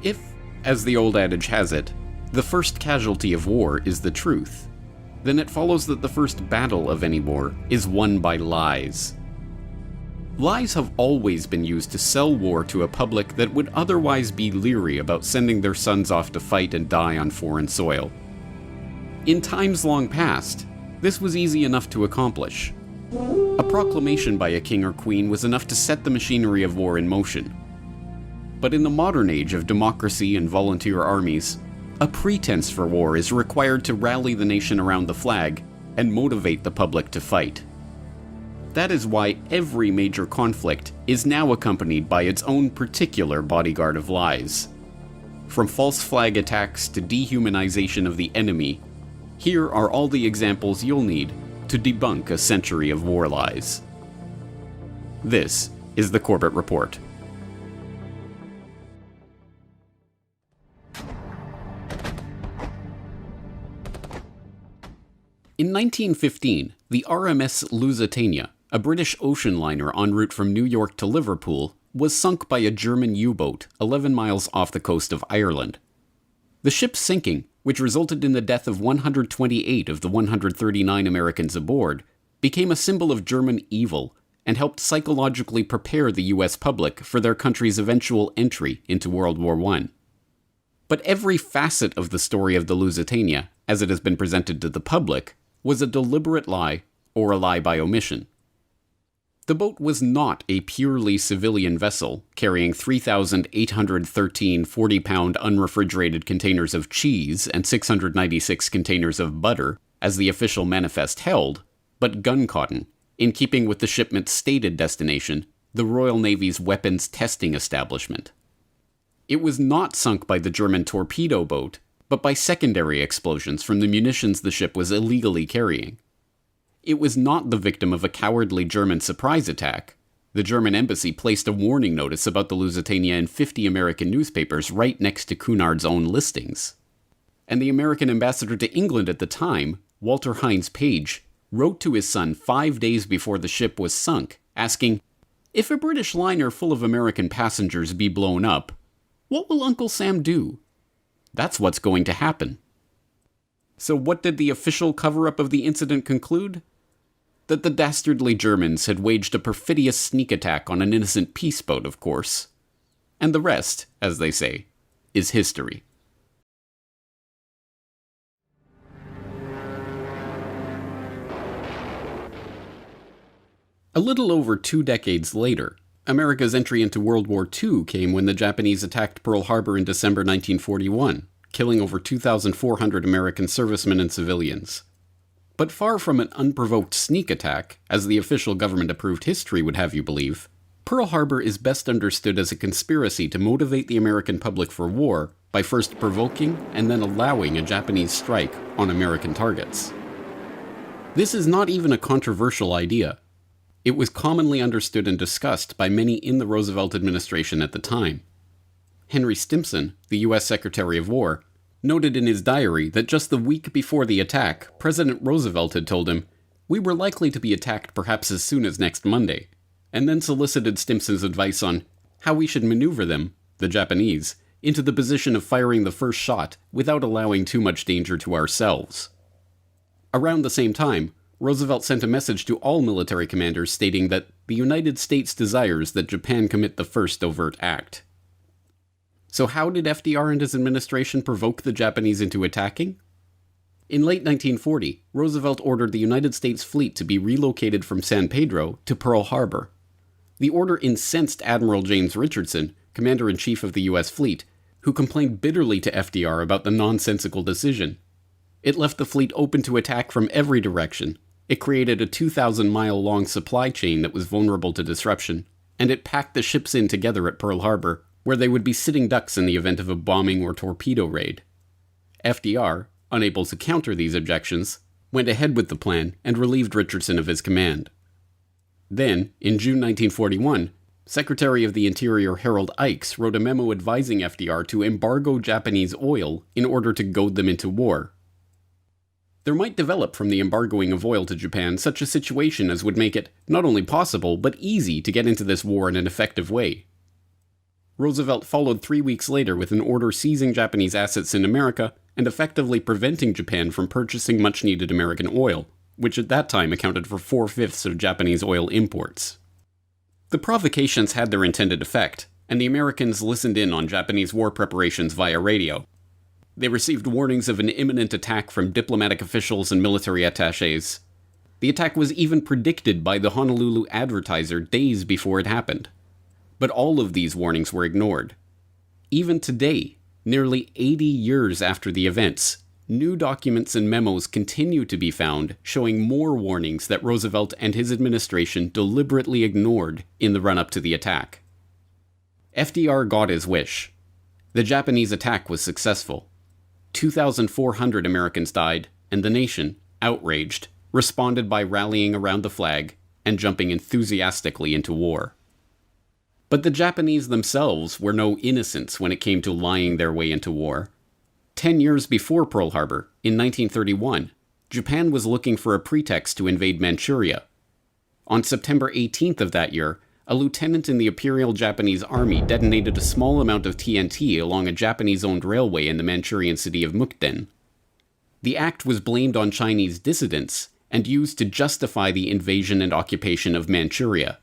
If, as the old adage has it, the first casualty of war is the truth, then it follows that the first battle of any war is won by lies. Lies have always been used to sell war to a public that would otherwise be leery about sending their sons off to fight and die on foreign soil. In times long past, this was easy enough to accomplish. A proclamation by a king or queen was enough to set the machinery of war in motion. But in the modern age of democracy and volunteer armies, a pretense for war is required to rally the nation around the flag and motivate the public to fight. That is why every major conflict is now accompanied by its own particular bodyguard of lies. From false flag attacks to dehumanization of the enemy, here are all the examples you'll need to debunk a century of war lies. This is the Corbett Report. In 1915, the RMS Lusitania, a British ocean liner en route from New York to Liverpool, was sunk by a German U-boat 11 miles off the coast of Ireland. The ship's sinking, which resulted in the death of 128 of the 139 Americans aboard, became a symbol of German evil and helped psychologically prepare the US public for their country's eventual entry into World War I. But every facet of the story of the Lusitania, as it has been presented to the public, was a deliberate lie or a lie by omission. The boat was not a purely civilian vessel carrying 3,813 40-pound unrefrigerated containers of cheese and 696 containers of butter, as the official manifest held, but gun cotton, in keeping with the shipment's stated destination, the Royal Navy's weapons testing establishment. It was not sunk by the German torpedo boat, but by secondary explosions from the munitions the ship was illegally carrying. It was not the victim of a cowardly German surprise attack. The German embassy placed a warning notice about the Lusitania in 50 American newspapers right next to Cunard's own listings. And the American ambassador to England at the time, Walter Hines Page, wrote to his son 5 days before the ship was sunk, asking, "If a British liner full of American passengers be blown up, what will Uncle Sam do? That's what's going to happen." So what did the official cover-up of the incident conclude? That the dastardly Germans had waged a perfidious sneak attack on an innocent peace boat, of course. And the rest, as they say, is history. A little over 2 decades later, America's entry into World War II came when the Japanese attacked Pearl Harbor in December 1941, killing over 2,400 American servicemen and civilians. But far from an unprovoked sneak attack, as the official government-approved history would have you believe, Pearl Harbor is best understood as a conspiracy to motivate the American public for war by first provoking and then allowing a Japanese strike on American targets. This is not even a controversial idea. It was commonly understood and discussed by many in the Roosevelt administration at the time. Henry Stimson, the U.S. Secretary of War, noted in his diary that just the week before the attack, President Roosevelt had told him, "We were likely to be attacked perhaps as soon as next Monday," and then solicited Stimson's advice on how we should maneuver them, the Japanese, into the position of firing the first shot without allowing too much danger to ourselves. Around the same time, Roosevelt sent a message to all military commanders stating that the United States desires that Japan commit the first overt act. So how did FDR and his administration provoke the Japanese into attacking? In late 1940, Roosevelt ordered the United States fleet to be relocated from San Pedro to Pearl Harbor. The order incensed Admiral James Richardson, Commander-in-Chief of the U.S. fleet, who complained bitterly to FDR about the nonsensical decision. It left the fleet open to attack from every direction. It created a 2,000-mile-long supply chain that was vulnerable to disruption, and it packed the ships in together at Pearl Harbor, where they would be sitting ducks in the event of a bombing or torpedo raid. FDR, unable to counter these objections, went ahead with the plan and relieved Richardson of his command. Then, in June 1941, Secretary of the Interior Harold Ikes wrote a memo advising FDR to embargo Japanese oil in order to goad them into war. There might develop from the embargoing of oil to Japan such a situation as would make it not only possible, but easy to get into this war in an effective way. Roosevelt followed 3 weeks later with an order seizing Japanese assets in America and effectively preventing Japan from purchasing much-needed American oil, which at that time accounted for 4/5 of Japanese oil imports. The provocations had their intended effect, and the Americans listened in on Japanese war preparations via radio. They received warnings of an imminent attack from diplomatic officials and military attachés. The attack was even predicted by the Honolulu Advertiser days before it happened. But all of these warnings were ignored. Even today, nearly 80 years after the events, new documents and memos continue to be found showing more warnings that Roosevelt and his administration deliberately ignored in the run-up to the attack. FDR got his wish. The Japanese attack was successful. 2,400 Americans died, and the nation, outraged, responded by rallying around the flag and jumping enthusiastically into war. But the Japanese themselves were no innocents when it came to lying their way into war. 10 years before Pearl Harbor, in 1931, Japan was looking for a pretext to invade Manchuria. On September 18th of that year, a lieutenant in the Imperial Japanese Army detonated a small amount of TNT along a Japanese-owned railway in the Manchurian city of Mukden. The act was blamed on Chinese dissidents and used to justify the invasion and occupation of Manchuria.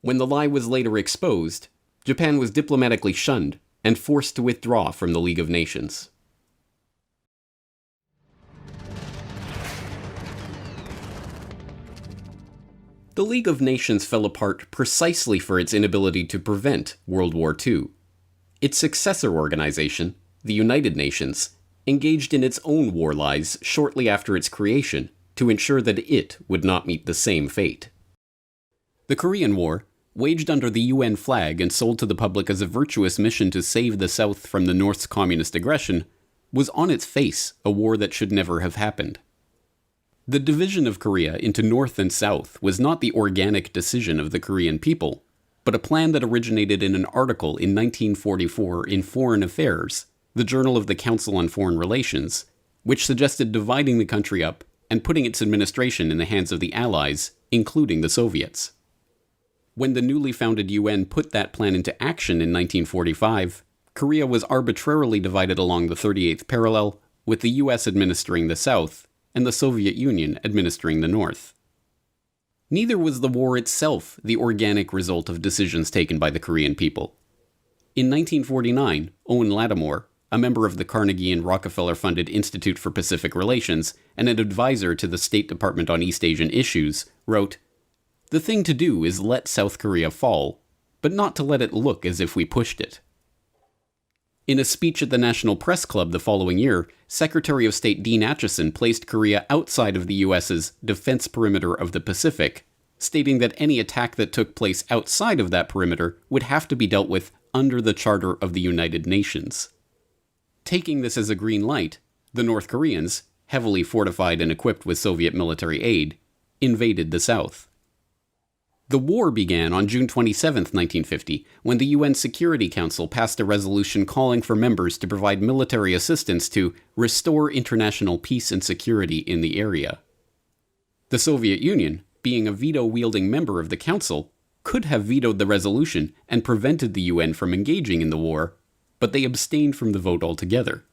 When the lie was later exposed, Japan was diplomatically shunned and forced to withdraw from the League of Nations. The League of Nations fell apart precisely for its inability to prevent World War II. Its successor organization, the United Nations, engaged in its own war lies shortly after its creation to ensure that it would not meet the same fate. The Korean War, waged under the UN flag and sold to the public as a virtuous mission to save the South from the North's communist aggression, was on its face a war that should never have happened. The division of Korea into North and South was not the organic decision of the Korean people, but a plan that originated in an article in 1944 in Foreign Affairs, the Journal of the Council on Foreign Relations, which suggested dividing the country up and putting its administration in the hands of the Allies, including the Soviets. When the newly founded UN put that plan into action in 1945, Korea was arbitrarily divided along the 38th parallel, with the US administering the South and the Soviet Union administering the North. Neither was the war itself the organic result of decisions taken by the Korean people. In 1949, Owen Lattimore, a member of the Carnegie and Rockefeller-funded Institute for Pacific Relations and an advisor to the State Department on East Asian issues, wrote, "The thing to do is let South Korea fall, but not to let it look as if we pushed it." In a speech at the National Press Club the following year, Secretary of State Dean Acheson placed Korea outside of the US's defense perimeter of the Pacific, stating that any attack that took place outside of that perimeter would have to be dealt with under the Charter of the United Nations. Taking this as a green light, the North Koreans, heavily fortified and equipped with Soviet military aid, invaded the South. The war began on June 27, 1950, when the UN Security Council passed a resolution calling for members to provide military assistance to restore international peace and security in the area. The Soviet Union, being a veto-wielding member of the Council, could have vetoed the resolution and prevented the UN from engaging in the war, but they abstained from the vote altogether.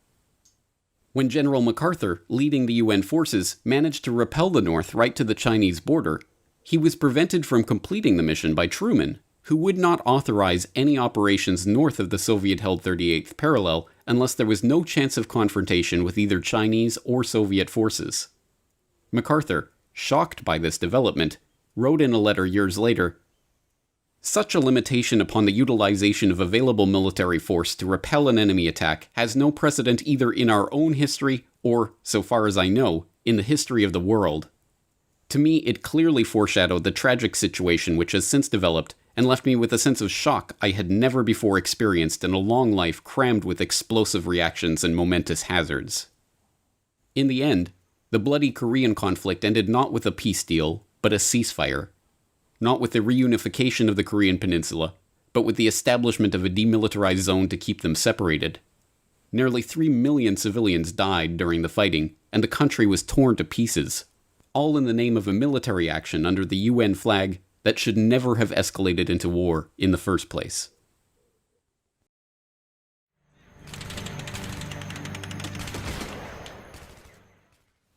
When General MacArthur, leading the UN forces, managed to repel the North right to the Chinese border, he was prevented from completing the mission by Truman, who would not authorize any operations north of the Soviet-held 38th parallel unless there was no chance of confrontation with either Chinese or Soviet forces. MacArthur, shocked by this development, wrote in a letter years later, "Such a limitation upon the utilization of available military force to repel an enemy attack has no precedent either in our own history or, so far as I know, in the history of the world. To me, it clearly foreshadowed the tragic situation which has since developed and left me with a sense of shock I had never before experienced in a long life crammed with explosive reactions and momentous hazards." In the end, the bloody Korean conflict ended not with a peace deal, but a ceasefire. Not with the reunification of the Korean peninsula, but with the establishment of a demilitarized zone to keep them separated. Nearly 3 million civilians died during the fighting, and the country was torn to pieces, all in the name of a military action under the UN flag that should never have escalated into war in the first place.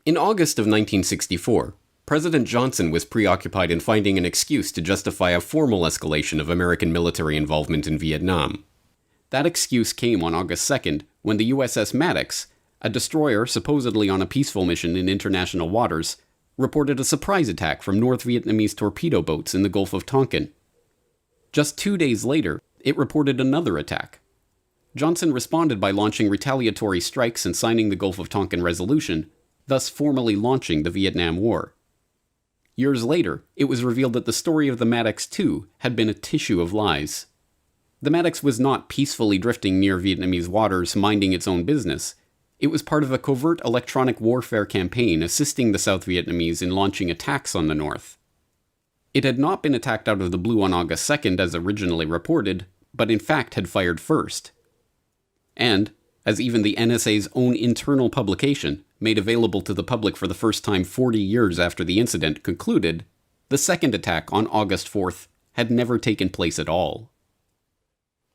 In August of 1964, President Johnson was preoccupied in finding an excuse to justify a formal escalation of American military involvement in Vietnam. That excuse came on August 2nd when the USS Maddox, a destroyer supposedly on a peaceful mission in international waters, reported a surprise attack from North Vietnamese torpedo boats in the Gulf of Tonkin. Just 2 days later, it reported another attack. Johnson responded by launching retaliatory strikes and signing the Gulf of Tonkin Resolution, thus formally launching the Vietnam War. Years later, it was revealed that the story of the Maddox II had been a tissue of lies. The Maddox was not peacefully drifting near Vietnamese waters, minding its own business. It was part of a covert electronic warfare campaign assisting the South Vietnamese in launching attacks on the North. It had not been attacked out of the blue on August 2nd as originally reported, but in fact had fired first. And, as even the NSA's own internal publication, made available to the public for the first time 40 years after the incident, concluded, the second attack on August 4th had never taken place at all.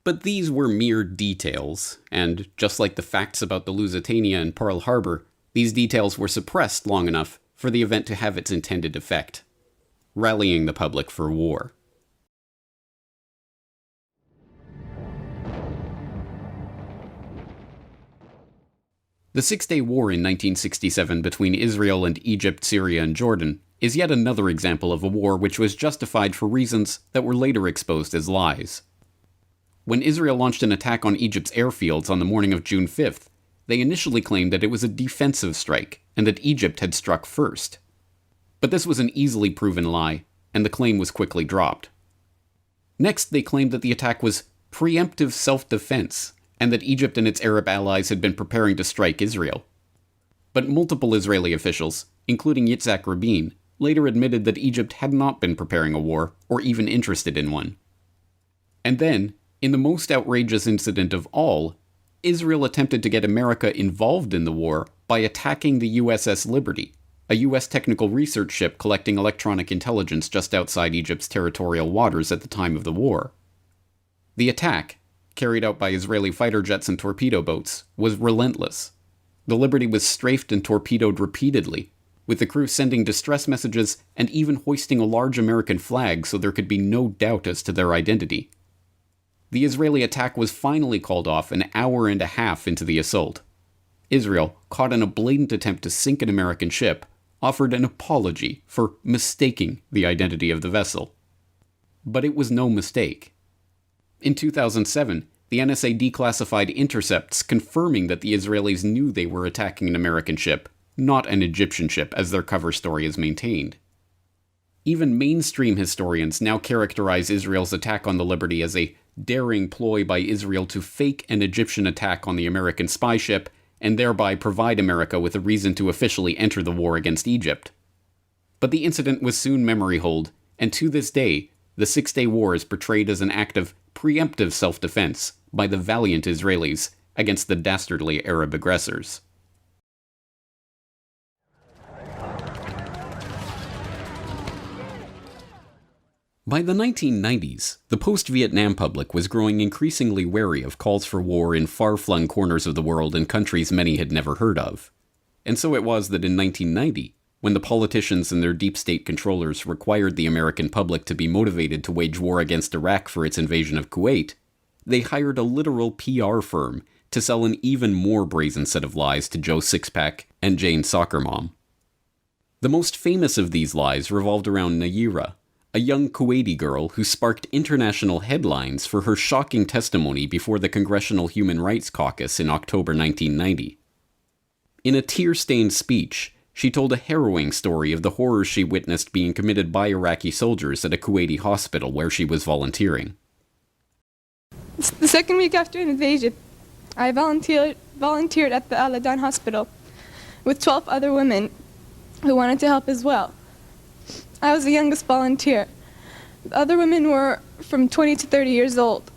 But these were mere details, and just like the facts about the Lusitania and Pearl Harbor, these details were suppressed long enough for the event to have its intended effect, rallying the public for war. The Six-Day War in 1967 between Israel and Egypt, Syria, and Jordan is yet another example of a war which was justified for reasons that were later exposed as lies. When Israel launched an attack on Egypt's airfields on the morning of June 5th, they initially claimed that it was a defensive strike and that Egypt had struck first. But this was an easily proven lie, and the claim was quickly dropped. Next, they claimed that the attack was preemptive self-defense, and that Egypt and its Arab allies had been preparing to strike Israel. But multiple Israeli officials, including Yitzhak Rabin, later admitted that Egypt had not been preparing a war, or even interested in one. And then, in the most outrageous incident of all, Israel attempted to get America involved in the war by attacking the USS Liberty, a U.S. technical research ship collecting electronic intelligence just outside Egypt's territorial waters at the time of the war. The attack, carried out by Israeli fighter jets and torpedo boats, was relentless. The Liberty was strafed and torpedoed repeatedly, with the crew sending distress messages and even hoisting a large American flag so there could be no doubt as to their identity. The Israeli attack was finally called off an hour and a half into the assault. Israel, caught in a blatant attempt to sink an American ship, offered an apology for mistaking the identity of the vessel. But it was no mistake. In 2007, the NSA declassified intercepts confirming that the Israelis knew they were attacking an American ship, not an Egyptian ship, as their cover story is maintained. Even mainstream historians now characterize Israel's attack on the Liberty as a daring ploy by Israel to fake an Egyptian attack on the American spy ship and thereby provide America with a reason to officially enter the war against Egypt. But the incident was soon memory hold, and to this day, the Six-Day War is portrayed as an act of preemptive self-defense by the valiant Israelis against the dastardly Arab aggressors. By the 1990s, the post-Vietnam public was growing increasingly wary of calls for war in far-flung corners of the world in countries many had never heard of. And so it was that in 1990, when the politicians and their deep state controllers required the American public to be motivated to wage war against Iraq for its invasion of Kuwait, they hired a literal PR firm to sell an even more brazen set of lies to Joe Sixpack and Jane Soccer Mom. The most famous of these lies revolved around Nayira, a young Kuwaiti girl who sparked international headlines for her shocking testimony before the Congressional Human Rights Caucus in October 1990. In a tear-stained speech, she told a harrowing story of the horrors she witnessed being committed by Iraqi soldiers at a Kuwaiti hospital where she was volunteering. The second week after invasion, I volunteered at the Al-Adan hospital with 12 other women who wanted to help as well. I was the youngest volunteer. The other women were from 20 to 30 years old.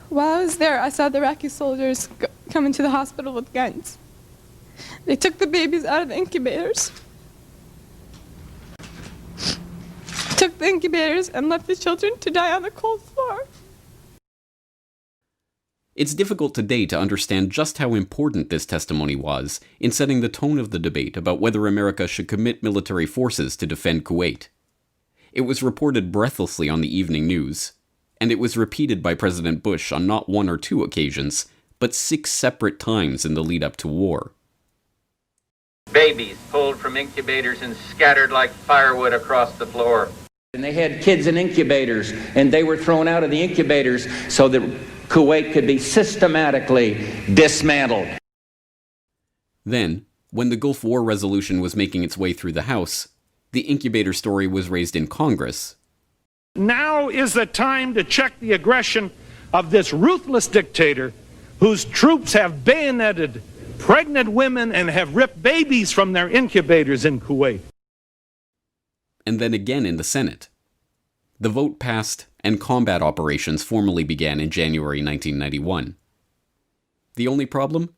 While I was there, I saw the Iraqi soldiers come into the hospital with guns. They took the babies out of the incubators, and left the children to die on the cold floor. It's difficult today to understand just how important this testimony was in setting the tone of the debate about whether America should commit military forces to defend Kuwait. It was reported breathlessly on the evening news, and it was repeated by President Bush on not one or two occasions, but 6 separate times in the lead-up to war. Babies pulled from incubators and scattered like firewood across the floor. And they had kids in incubators, and they were thrown out of the incubators so that Kuwait could be systematically dismantled. Then, when the Gulf War resolution was making its way through the House, the incubator story was raised in Congress. Now is the time to check the aggression of this ruthless dictator whose troops have bayoneted pregnant women and have ripped babies from their incubators in Kuwait. And then again in the Senate. The vote passed, and combat operations formally began in January 1991. The only problem?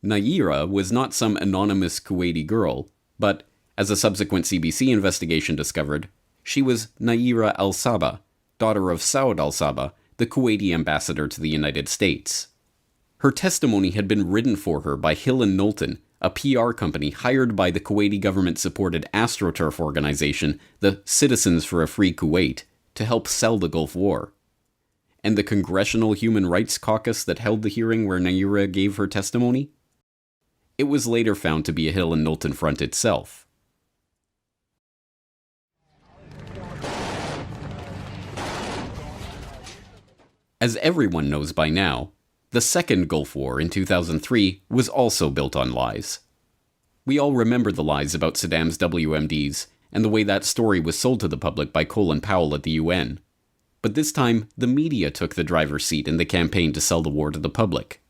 Nayirah was not some anonymous Kuwaiti girl, but, as a subsequent CBC investigation discovered, she was Nayirah al-Sabah, daughter of Saud al-Sabah, the Kuwaiti ambassador to the United States. Her testimony had been written for her by Hill & Knowlton, a PR company hired by the Kuwaiti government-supported AstroTurf organization, the Citizens for a Free Kuwait, to help sell the Gulf War. And the Congressional Human Rights Caucus that held the hearing where Nayirah gave her testimony? It was later found to be a Hill & Knowlton front itself. As everyone knows by now, the second Gulf War in 2003 was also built on lies. We all remember the lies about Saddam's WMDs and the way that story was sold to the public by Colin Powell at the UN. But this time, the media took the driver's seat in the campaign to sell the war to the public.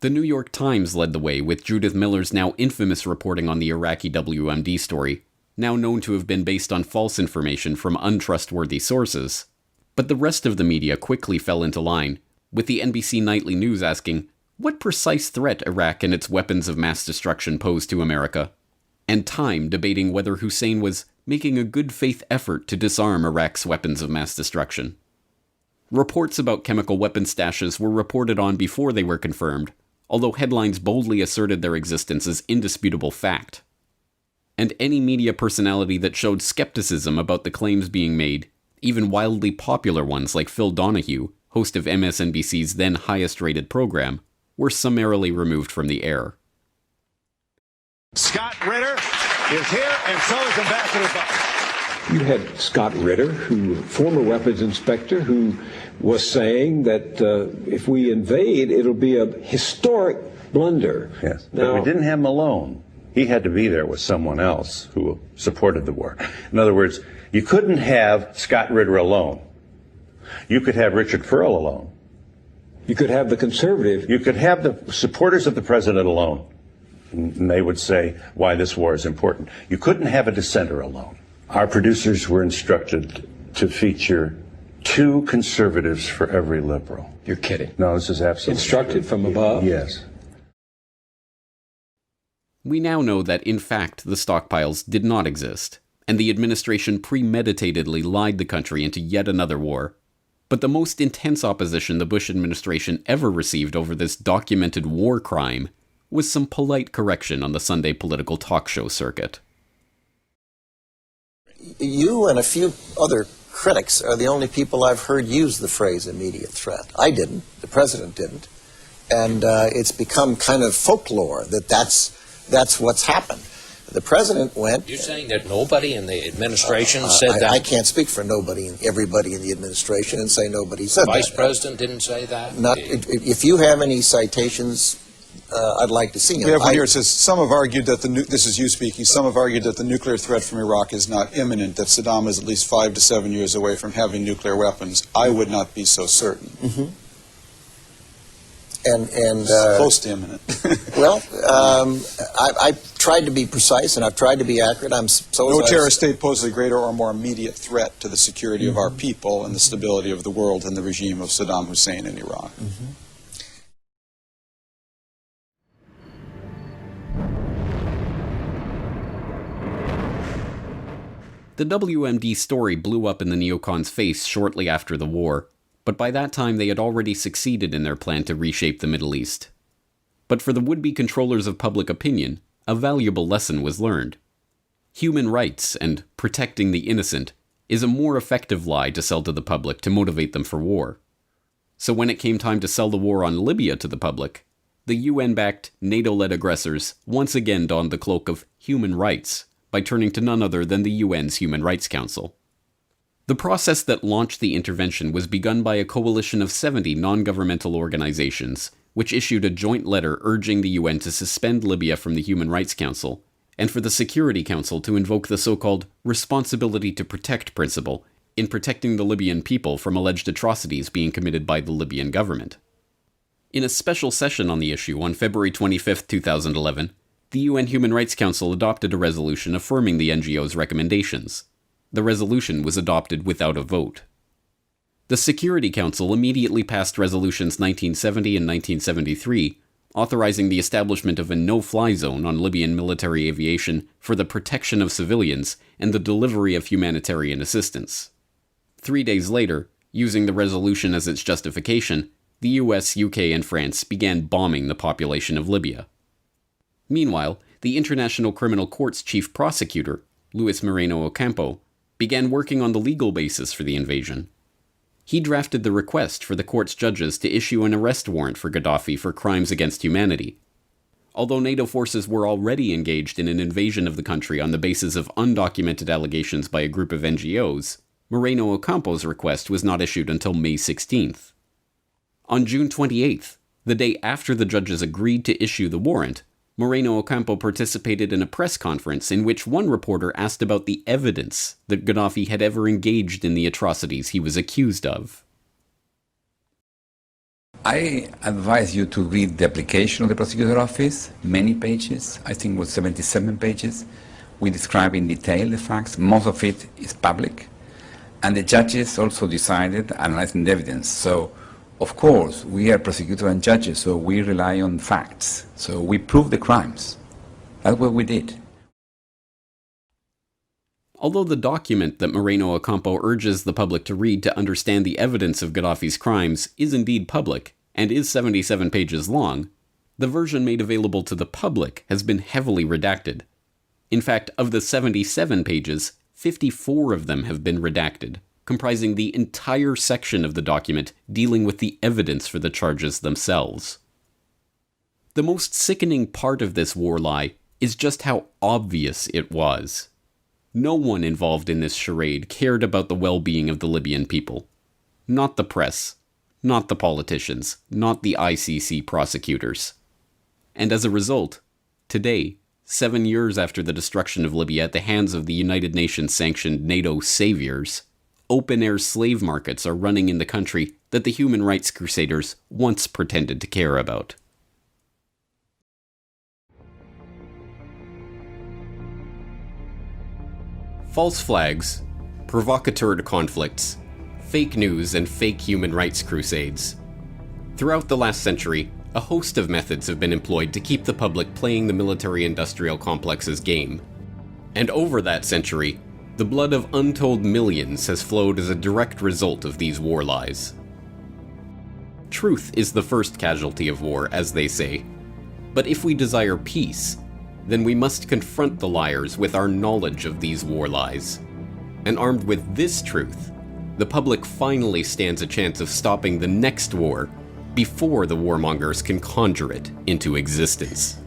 The New York Times led the way with Judith Miller's now infamous reporting on the Iraqi WMD story, now known to have been based on false information from untrustworthy sources. But the rest of the media quickly fell into line, with the NBC Nightly News asking, what precise threat Iraq and its weapons of mass destruction pose to America? And Time debating whether Hussein was making a good faith effort to disarm Iraq's weapons of mass destruction. Reports about chemical weapon stashes were reported on before they were confirmed, although headlines boldly asserted their existence as indisputable fact. And any media personality that showed skepticism about the claims being made, even wildly popular ones like Phil Donahue, host of MSNBC's then highest-rated program, were summarily removed from the air. Scott Ritter is here, and so is Ambassador Butler. You had Scott Ritter, former weapons inspector, who was saying that if we invade, it'll be a historic blunder. Yes, now, but we didn't have him alone. He had to be there with someone else who supported the war. In other words, you couldn't have Scott Ritter alone. You could have Richard Furl alone. You could have the conservative. You could have the supporters of the president alone. And they would say why this war is important. You couldn't have a dissenter alone. Our producers were instructed to feature 2 conservatives for every liberal. You're kidding. No, this is absolutely Instructed true. from above? Yes. We now know that, in fact, the stockpiles did not exist, and the administration premeditatedly lied the country into yet another war. But the most intense opposition the Bush administration ever received over this documented war crime was some polite correction on the Sunday political talk show circuit. You and a few other critics are the only people I've heard use the phrase immediate threat. I didn't. The president didn't. And it's become kind of folklore that that's what's happened. The president went... You're saying that nobody in the administration said that? I can't speak for nobody and everybody in the administration and say nobody said the that. Vice President didn't say that? If you have any citations, I'd like to see them. We have one here. It says, some have argued that this is you speaking, some have argued that the nuclear threat from Iraq is not imminent, that Saddam is at least 5 to 7 years away from having nuclear weapons. I would not be so certain. Mm-hmm. And close to imminent. Well, I've tried to be precise and I've tried to be accurate. No terrorist state poses a greater or more immediate threat to the security of our people and the stability of the world than the regime of Saddam Hussein in Iraq. Mm-hmm. The WMD story blew up in the neocons' face shortly after the war, but by that time they had already succeeded in their plan to reshape the Middle East. But for the would-be controllers of public opinion, a valuable lesson was learned. Human rights and protecting the innocent is a more effective lie to sell to the public to motivate them for war. So when it came time to sell the war on Libya to the public, the UN-backed, NATO-led aggressors once again donned the cloak of human rights by turning to none other than the UN's Human Rights Council. The process that launched the intervention was begun by a coalition of 70 non-governmental organizations, which issued a joint letter urging the UN to suspend Libya from the Human Rights Council, and for the Security Council to invoke the so-called responsibility to protect principle in protecting the Libyan people from alleged atrocities being committed by the Libyan government. In a special session on the issue on February 25, 2011, the UN Human Rights Council adopted a resolution affirming the NGO's recommendations. The resolution was adopted without a vote. The Security Council immediately passed resolutions 1970 and 1973, authorizing the establishment of a no-fly zone on Libyan military aviation for the protection of civilians and the delivery of humanitarian assistance. 3 days later, using the resolution as its justification, the US, UK, and France began bombing the population of Libya. Meanwhile, the International Criminal Court's chief prosecutor, Luis Moreno Ocampo, began working on the legal basis for the invasion. He drafted the request for the court's judges to issue an arrest warrant for Gaddafi for crimes against humanity. Although NATO forces were already engaged in an invasion of the country on the basis of undocumented allegations by a group of NGOs, Moreno Ocampo's request was not issued until May 16th. On June 28th, the day after the judges agreed to issue the warrant, Moreno Ocampo participated in a press conference in which one reporter asked about the evidence that Gaddafi had ever engaged in the atrocities he was accused of. I advise you to read the application of the prosecutor's office, many pages, I think it was 77 pages. We describe in detail the facts, most of it is public. And the judges also decided, analyzing the evidence. So, of course, we are prosecutors and judges, so we rely on facts. So we prove the crimes. That's what we did. Although the document that Moreno Ocampo urges the public to read to understand the evidence of Gaddafi's crimes is indeed public, and is 77 pages long, the version made available to the public has been heavily redacted. In fact, of the 77 pages, 54 of them have been redacted, comprising the entire section of the document dealing with the evidence for the charges themselves. The most sickening part of this war lie is just how obvious it was. No one involved in this charade cared about the well-being of the Libyan people. Not the press, not the politicians, not the ICC prosecutors. And as a result, today, 7 years after the destruction of Libya at the hands of the United Nations-sanctioned NATO saviors, open-air slave markets are running in the country that the human rights crusaders once pretended to care about. False flags, provocateur conflicts, fake news, and fake human rights crusades. Throughout the last century, a host of methods have been employed to keep the public playing the military-industrial complex's game. And over that century, the blood of untold millions has flowed as a direct result of these war lies. Truth is the first casualty of war, as they say. But if we desire peace, then we must confront the liars with our knowledge of these war lies. And armed with this truth, the public finally stands a chance of stopping the next war before the warmongers can conjure it into existence.